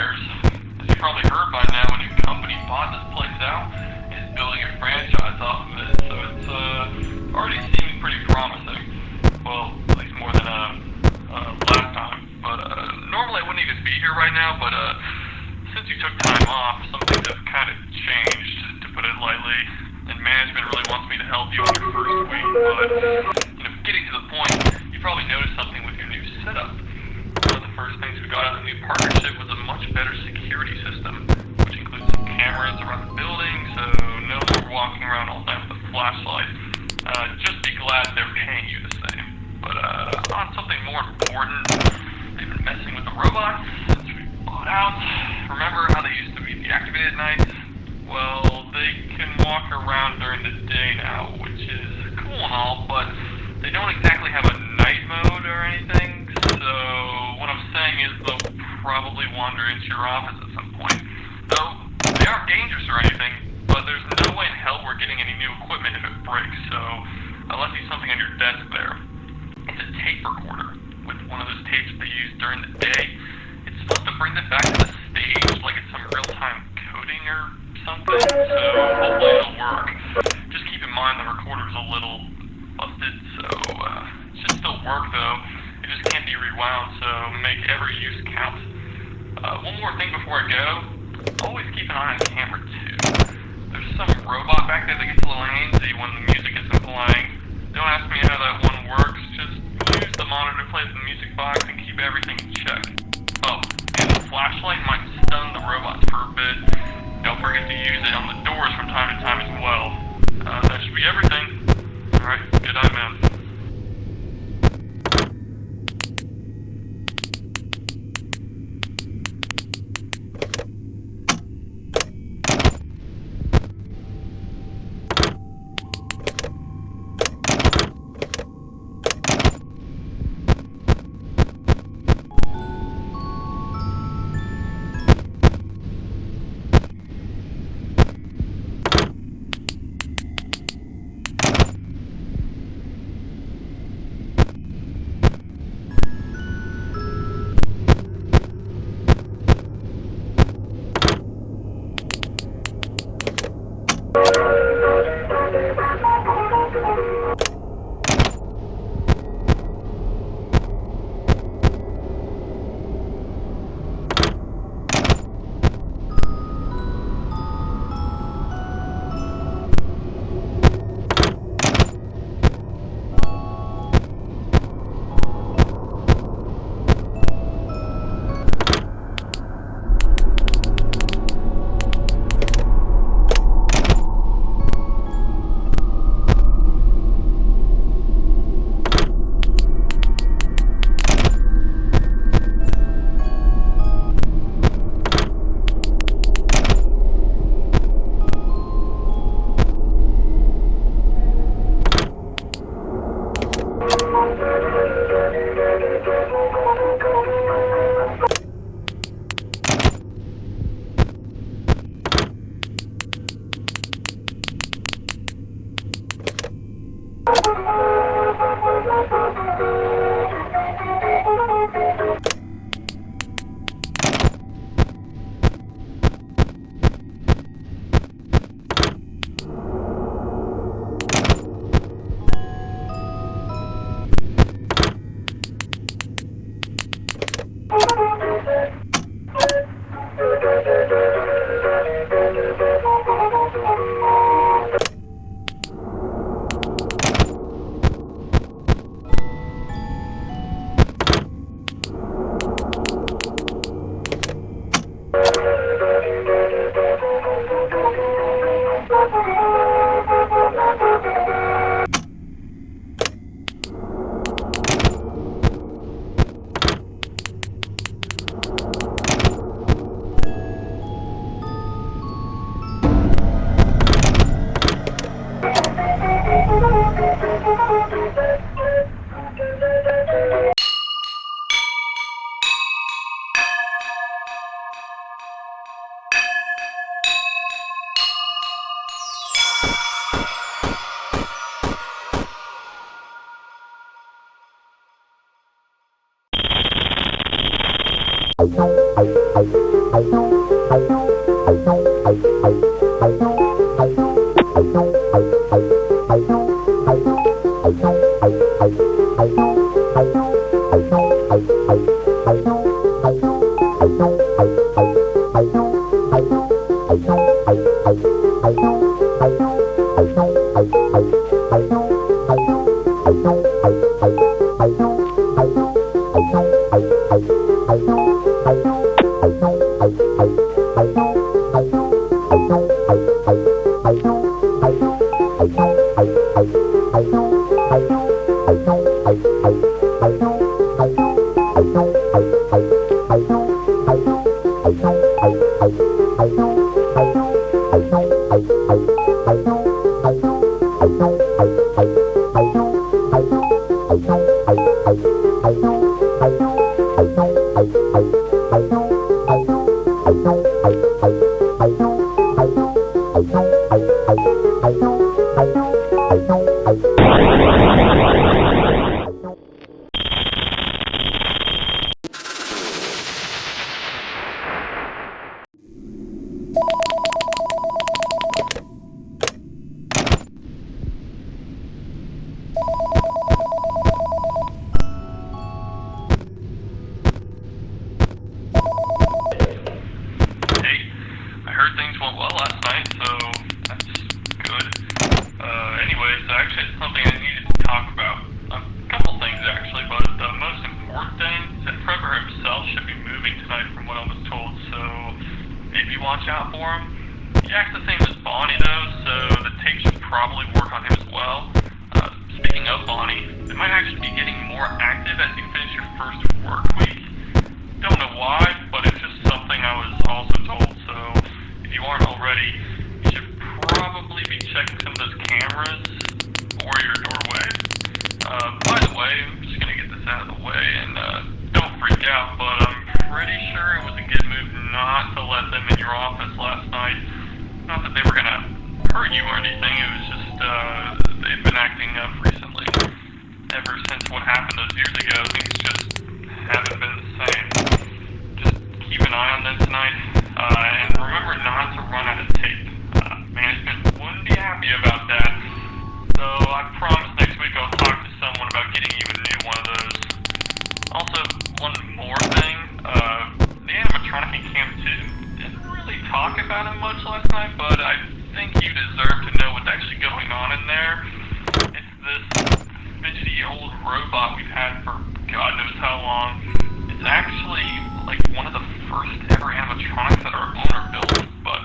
buyers. As you probably heard by now, a new company bought this place out and is building a franchise off of it, so it's already seeming pretty promising. Well, at least more than last time. But normally I wouldn't even be here right now, but since you took time off, some things have kind of changed, to put it lightly, and management really wants me to help you on your first week, but getting to the point, you probably noticed something with your new setup. One of the first things we got out of the new partnership was a much better security system, which includes some cameras around the building, so no more walking around all night with a flashlight. Just be glad they're paying you the same. But on something more important, they've been messing with the robots since we bought out. Remember how they used to be deactivated at night? Well, they can walk around during the day now, which is cool and all, but they don't exactly have a night mode or anything, so what I'm saying is they'll probably wander into your office at some point. Though, they aren't dangerous or anything, but there's no way in hell we're getting any new equipment if it breaks, so I left you something on your desk there. It's a tape recorder with one of those tapes they use during the day. It's supposed to bring them back to the stage like it's some real-time coding or something, so hopefully it'll work. Just keep in mind the recorder's a little busted, so it should still work though. It just can't be rewound, so make every use count. One more thing before I go, always keep an eye on camera too. There's some robot back there that gets a little antsy when the music isn't playing. Don't ask me how that one works, just use the monitor to play the music box and keep everything in check. Oh, and the flashlight might stun the robots for a bit. Don't forget to use it on the doors from time to time as well. That should be everything. Alright, good night, man. Watch out for him. He acts the same as Bonnie though, so the tape should probably work on him as well. Speaking of Bonnie, they might actually be getting more active as you finish your first work week. Don't know why, but it's just something I was also told, so if you aren't already, you should probably be checking some of those cameras or your doorway. By the way, I'm just gonna get this out of the way, and don't freak out, but I'm pretty sure it was a good move not to let them in your office last night. Not that they were gonna hurt you or anything, it was just, they've been acting up recently. Ever since what happened those years ago, things just haven't been the same. Just keep an eye on them tonight, and remember not to run out of tape. Management wouldn't be happy about that. So I promise next week I'll talk to someone about getting you a new one of those. Also, one more thing, the animatronic in Camp 2 didn't really talk about it much last night, but I think you deserve to know what's actually going on in there. It's this fidgety old robot we've had for God knows how long. It's actually like one of the first ever animatronics that our owner built, but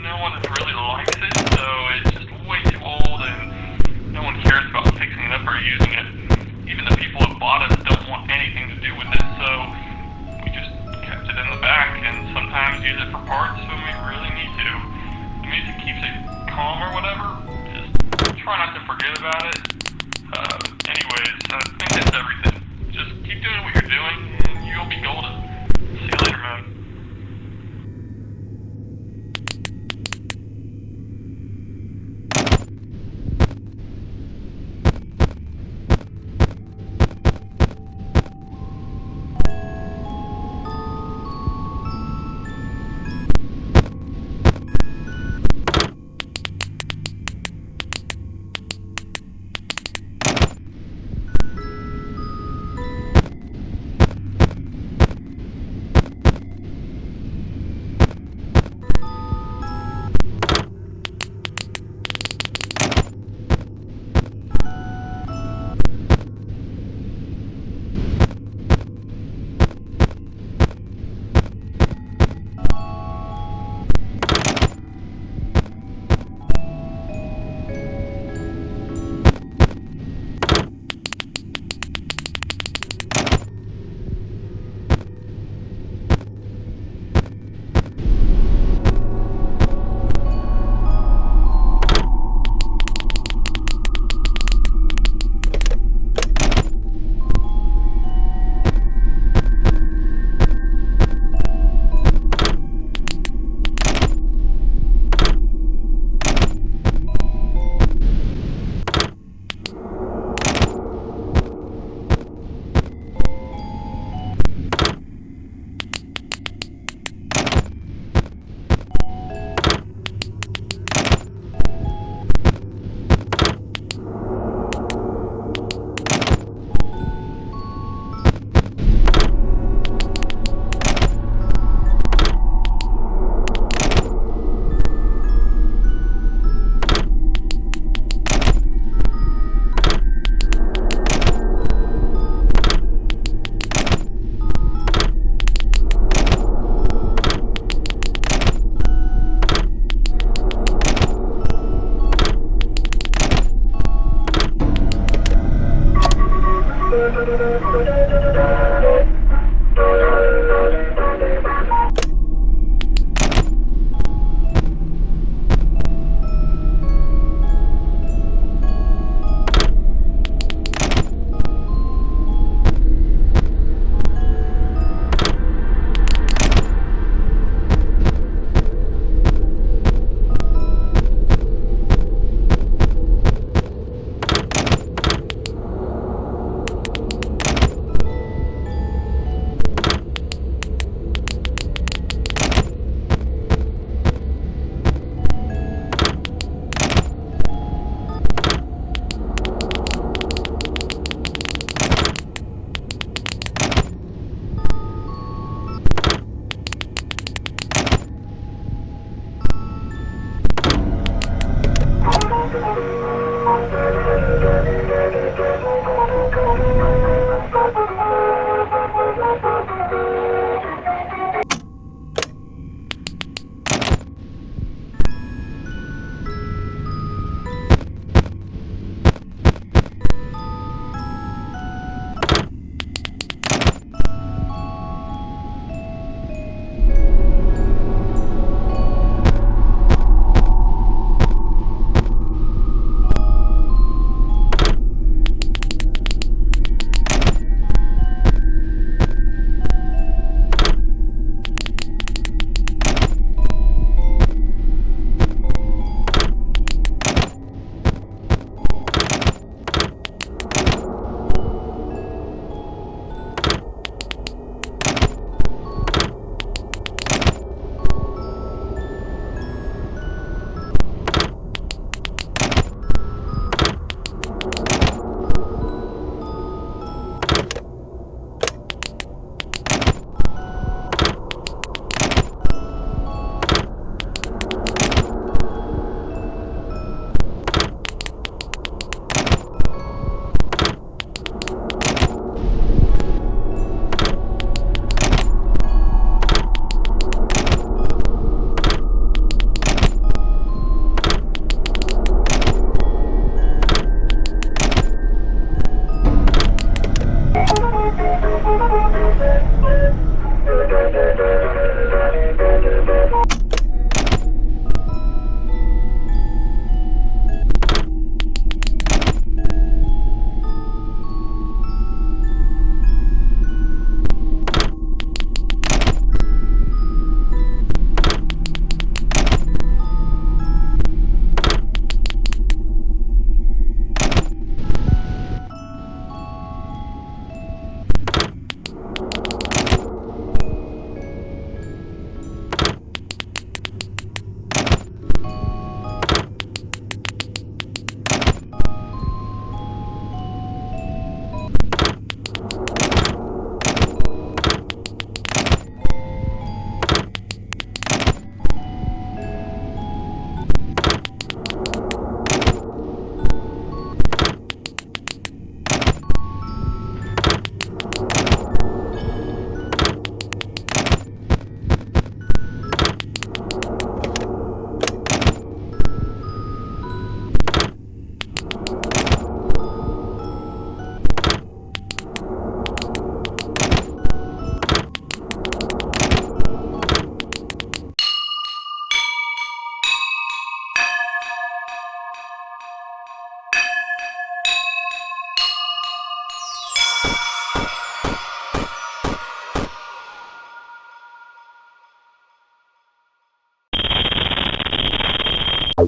no one really likes it, so it's just way too old and no one cares about fixing it up or using it. Even the people who bought us don't want anything to do with it, so we just kept it in the back and sometimes use it for parts when we really need to. The music keeps it calm or whatever. Just try not to forget about it. Anyways, I think that's everything. Just keep doing what you're doing and you'll be golden. See you later, man. Hey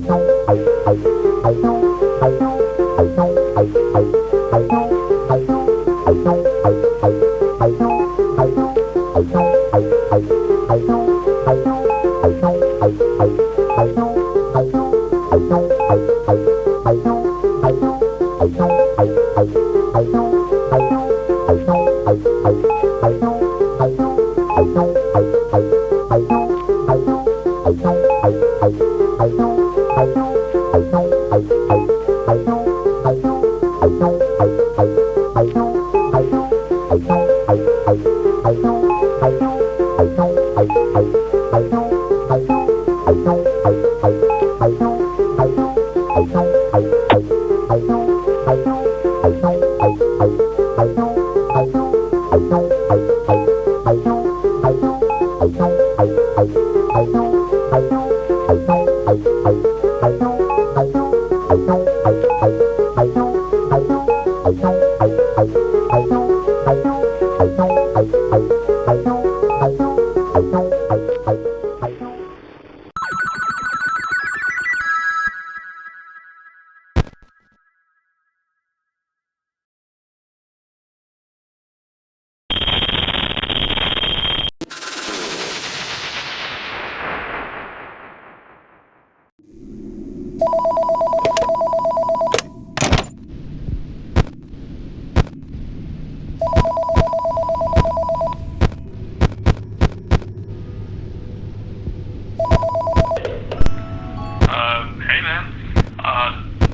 man.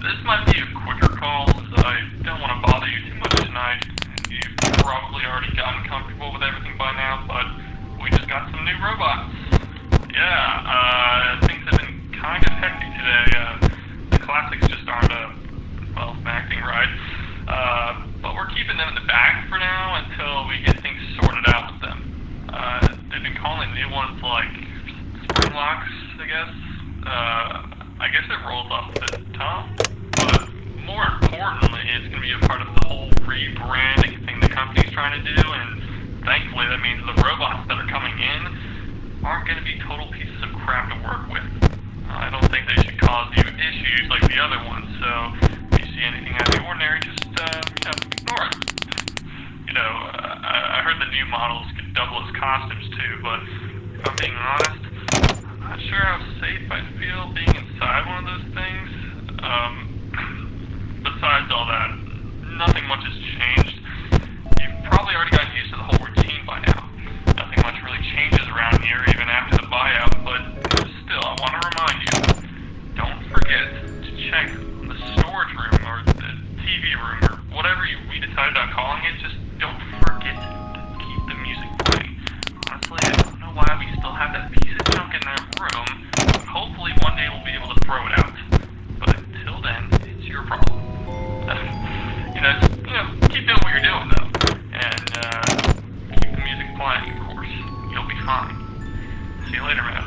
This might be a quicker call, since I don't want to bother you too much tonight. You've probably already gotten comfortable with everything by now, but we just got some new robots. Yeah, things have been kind of hectic today. The classics just aren't, acting right. But we're keeping them in the bag for now until we get things sorted out with them. They've been calling new ones like spring locks, I guess. I guess it rolls off the tongue, but more importantly, it's going to be a part of the whole rebranding thing the company's trying to do, and thankfully that means the robots that are coming in aren't going to be total pieces of crap to work with. I don't think they should cause you issues like the other ones, so if you see anything out of the ordinary, just, ignore it. I heard the new models could double as costumes too, but if I'm being honest, I'm not sure how safe I feel being inside one of those things. Besides all that, nothing much has changed. You've probably already gotten used to the whole routine by now. Nothing much really changes around here, even after the buyout, but still, I want to remind you, don't forget to check the storage room, or the TV room, or whatever we decided on calling it. Just don't forget to keep the music playing. Honestly, I don't know why we still have that piece of junk in that room, but hopefully one day we'll be able to throw it out. But until then, it's your problem. Keep doing what you're doing though, and keep the music playing, of course. You'll be fine. See you later, man.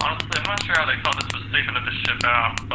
Honestly, I'm not sure how they thought this was safe enough to ship out.